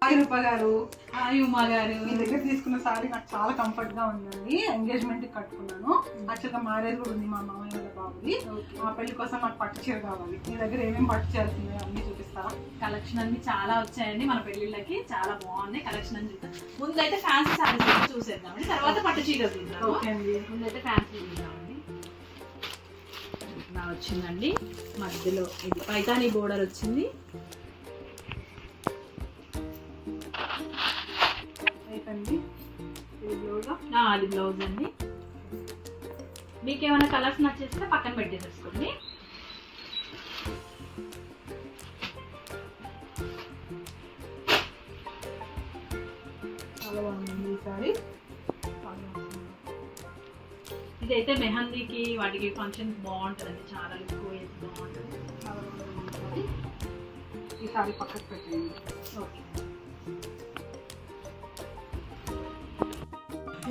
Hi రూప గారు. Hi Uma గారు. మీ దగ్గర తీసుకున్న సారీ నాకు చాలా కంఫర్ట్ గా ఉందండి. ఎంగేజ్మెంట్ కి కట్టుకున్నాను. యాక్చువల్ గా మ్యారేజ్ కూడా ఉంది మా మామయ్య వాళ్ళ బాబుది. ఆ పెళ్లి కోసం నాకు పట్టు చీర కావాలి. మీ దగ్గర ఏమేమి పట్టు చీరలు ఉన్నాయో అన్ని చూపిస్తారా? కలెక్షన్ అన్ని చాలా వచ్చాయండి మన పెళ్లిళ్ళకి. చాలా బాగున్నాయి కలెక్షన్ అని చూద్దాం. ముందైతే ఫ్యాన్సీ సారీస్ చూసేద్దామండి, తర్వాత పట్టు చీరలు చూద్దాం. ఓకే అండి. ముందైతే ఫ్యాన్సీ చూద్దామండి. ఇలా వచ్చిందండి, మధ్యలో ఇది పైతానీ బోర్డర్ వచ్చింది. అది బ్లౌజ్ అండి. మీకు ఏమైనా కలర్స్ నచ్చేస్తే పక్కన పెట్టేసేసుకోండి. చాలా బాగుంది ఈ సారీ. ఇదైతే మెహందీకి వాటికి ఫంక్షన్ బాగుంటుందండి, చాలా లుక్ వేసి బాగుంటుంది. చాలా బాగుంది ఈ సారీ. పక్కకు పెట్టండి. ఓకే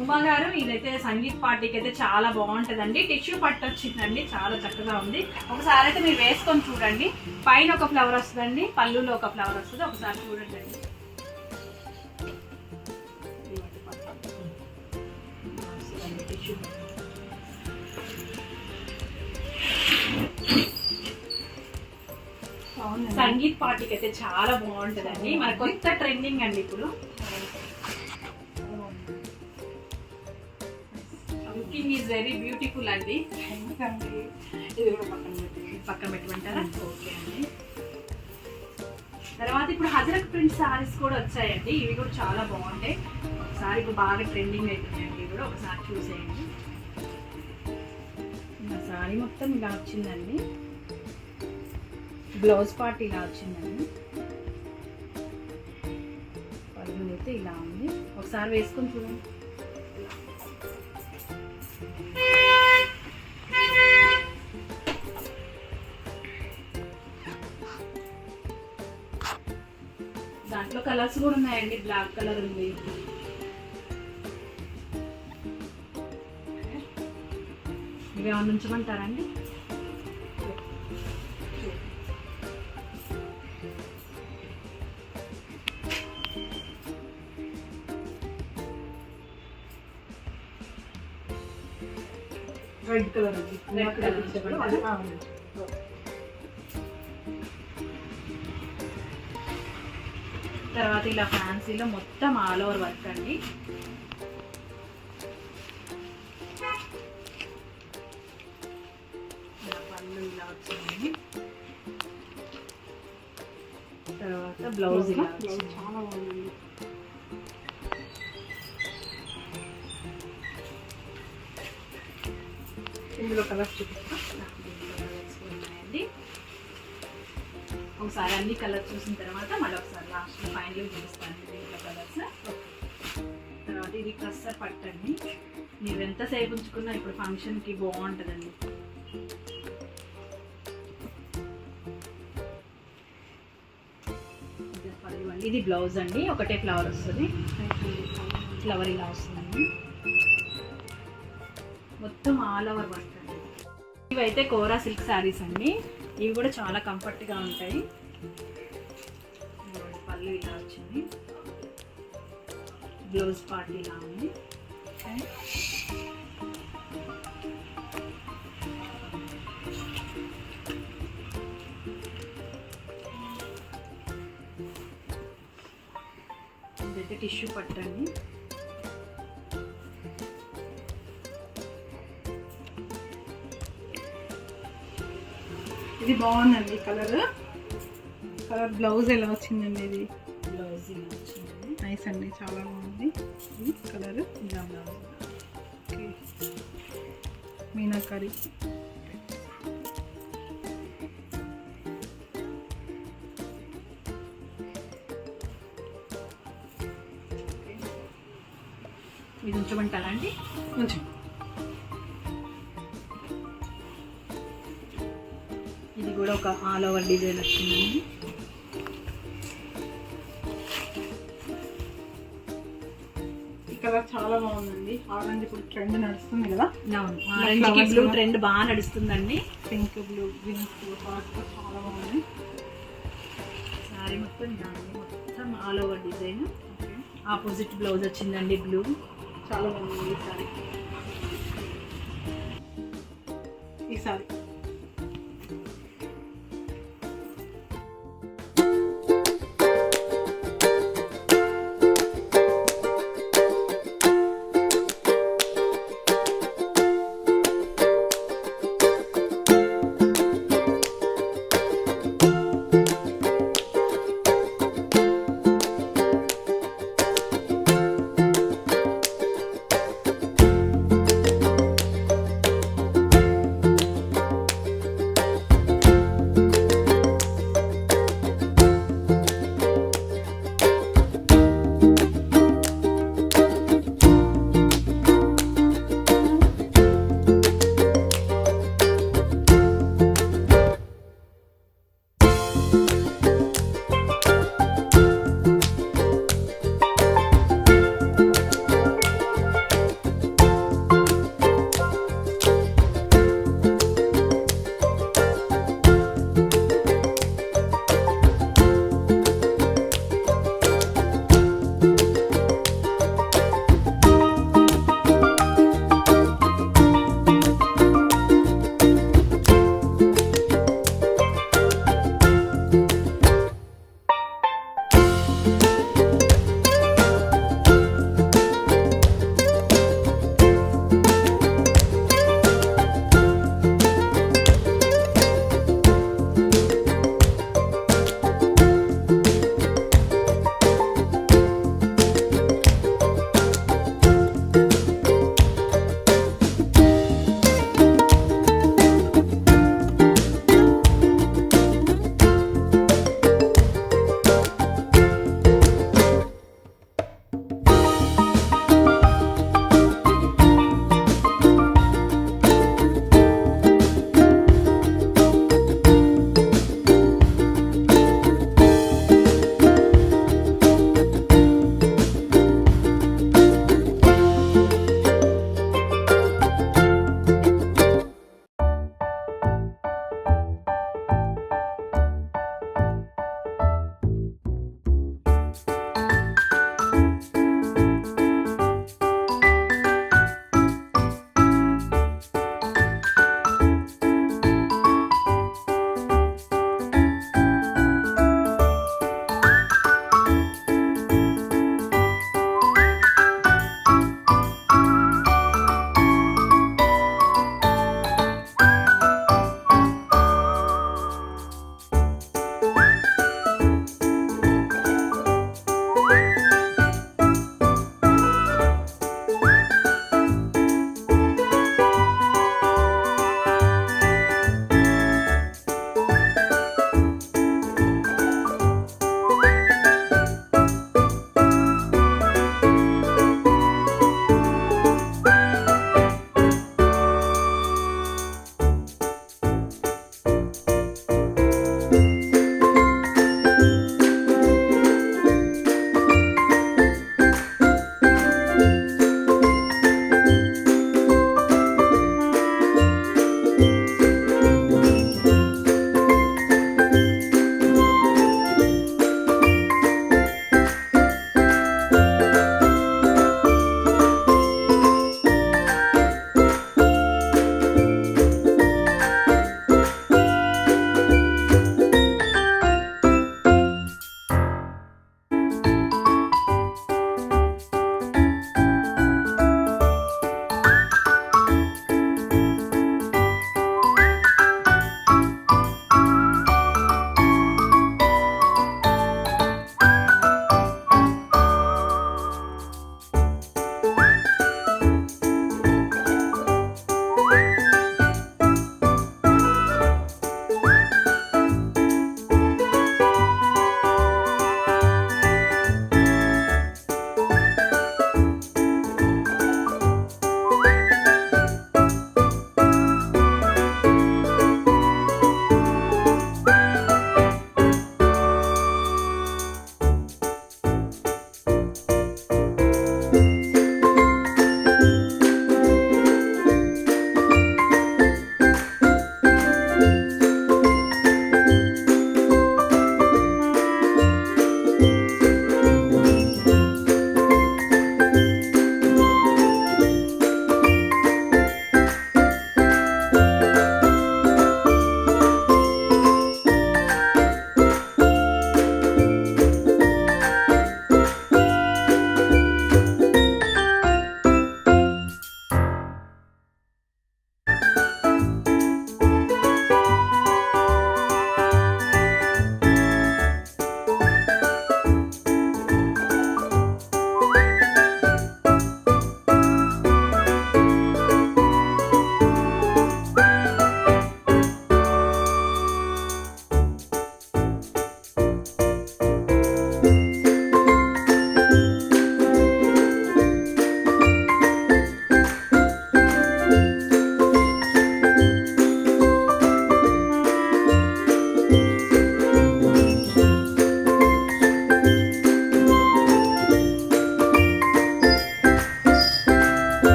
ఉమా గారు, ఇదైతే సంగీత్ పార్టీకి అయితే చాలా బాగుంటుందండి. టిష్యూ పట్టు వచ్చిందండి, చాలా చక్కగా ఉంది. ఒకసారి అయితే మీరు వేసుకొని చూడండి. పైన ఒక ఫ్లవర్ వస్తుందండి, పళ్ళులో ఒక ఫ్లవర్ వస్తుంది. ఒకసారి చూడండి. సంగీత్ పార్టీకి అయితే చాలా బాగుంటుందండి. మన కొత్త ట్రెండింగ్ అండి ఇప్పుడు. లుకింగ్ ఈజ్ వెరీ బ్యూటిఫుల్ అండి. ఇది కూడా పక్కన పెట్టమంటారా? ఓకే అండి. తర్వాత ఇప్పుడు హజరక్ ప్రింట్ సారీస్ కూడా వచ్చాయండి. ఇవి కూడా చాలా బాగుంటాయి. ఒకసారి ఇప్పుడు బాగా ట్రెండింగ్ అవుతున్నాయండి. ఇవి కూడా ఒకసారి చూసేయండి. ఇంకా సారీ మొత్తం ఇలా వచ్చిందండి. బ్లౌజ్ పార్ట్ ఇలా వచ్చిందండి. పళ్ళు అయితే ఇలా ఉంది. ఒకసారి వేసుకొని చూడండి. దాంట్లో కలర్స్ కూడా ఉన్నాయండి. బ్లాక్ కలర్ ఉంది. ఇవి ఏమన్నా ఉంచమంటారండి? రెడ్ కలర్ అండి. Red colour. తర్వాత ఇలా ఫ్యాన్సీలో మొత్తం ఆల్ ఓవర్ వర్క్ అండి. పళ్ళు ఇలా వచ్చింది. తర్వాత బ్లౌజ్ ఇలా చాలా బాగుంది. ఇందులో కలర్స్ చూపిస్తున్నాయండి. ఒకసారి అన్ని కలర్స్ చూసిన తర్వాత మళ్ళీ ఒకసారి లాస్ట్ ఫైనల్ చూపిస్తాను దీంట్లో కలర్స్. తర్వాత ఇది కస్టర్ పట్టండి. మీరు ఎంతసేపు ఉంచుకున్నా ఇప్పుడు ఫంక్షన్కి బాగుంటుందండి. ఇది బ్లౌజ్ అండి. ఒకటే ఫ్లవర్ వస్తుంది. ఫ్లవర్ ఇలా వస్తుందండి. మొత్తం ఆల్ ఓవర్ వర్క్ అండి. ఇవైతే కోరా సిల్క్ శారీస్ అండి. ఇవి కూడా చాలా కంఫర్ట్గా ఉంటాయి. పళ్ళు ఇలా వచ్చింది. బ్లౌజ్ పార్ట్ ఇలా ఉంది. ఇదైతే టిష్యూ పట్టండి. ఇది బాగుందండి. కలర్ బ్లౌజ్ ఎలా వచ్చిందండి? ఇది బ్లౌజ్ ఇలా వచ్చిందండి. నైస్ అండి, చాలా బాగుంది కలర్. ఇలా బ్లౌజ్. ఓకే, మీనాకరి. ఇది ఉంచమంటారా అండి? కొంచెం ఇది కూడా ఒక ఆల్ ఓవర్ డిజైన్ వచ్చిందండి. ఈ కలర్ చాలా బాగుందండి. ఆరెంజ్ ఇప్పుడు ట్రెండ్ నడుస్తుంది కదా. అవును, ఆరెంజ్ బ్లూ ట్రెండ్ బాగా నడుస్తుందండి. పింక్, బ్లూ, గ్రీన్ చాలా బాగుంది. సారీ మొత్తం మొత్తం మొత్తం all over design. Opposite blouse వచ్చిందండి బ్లూ. చాలా బాగుంది ఈ సారీ.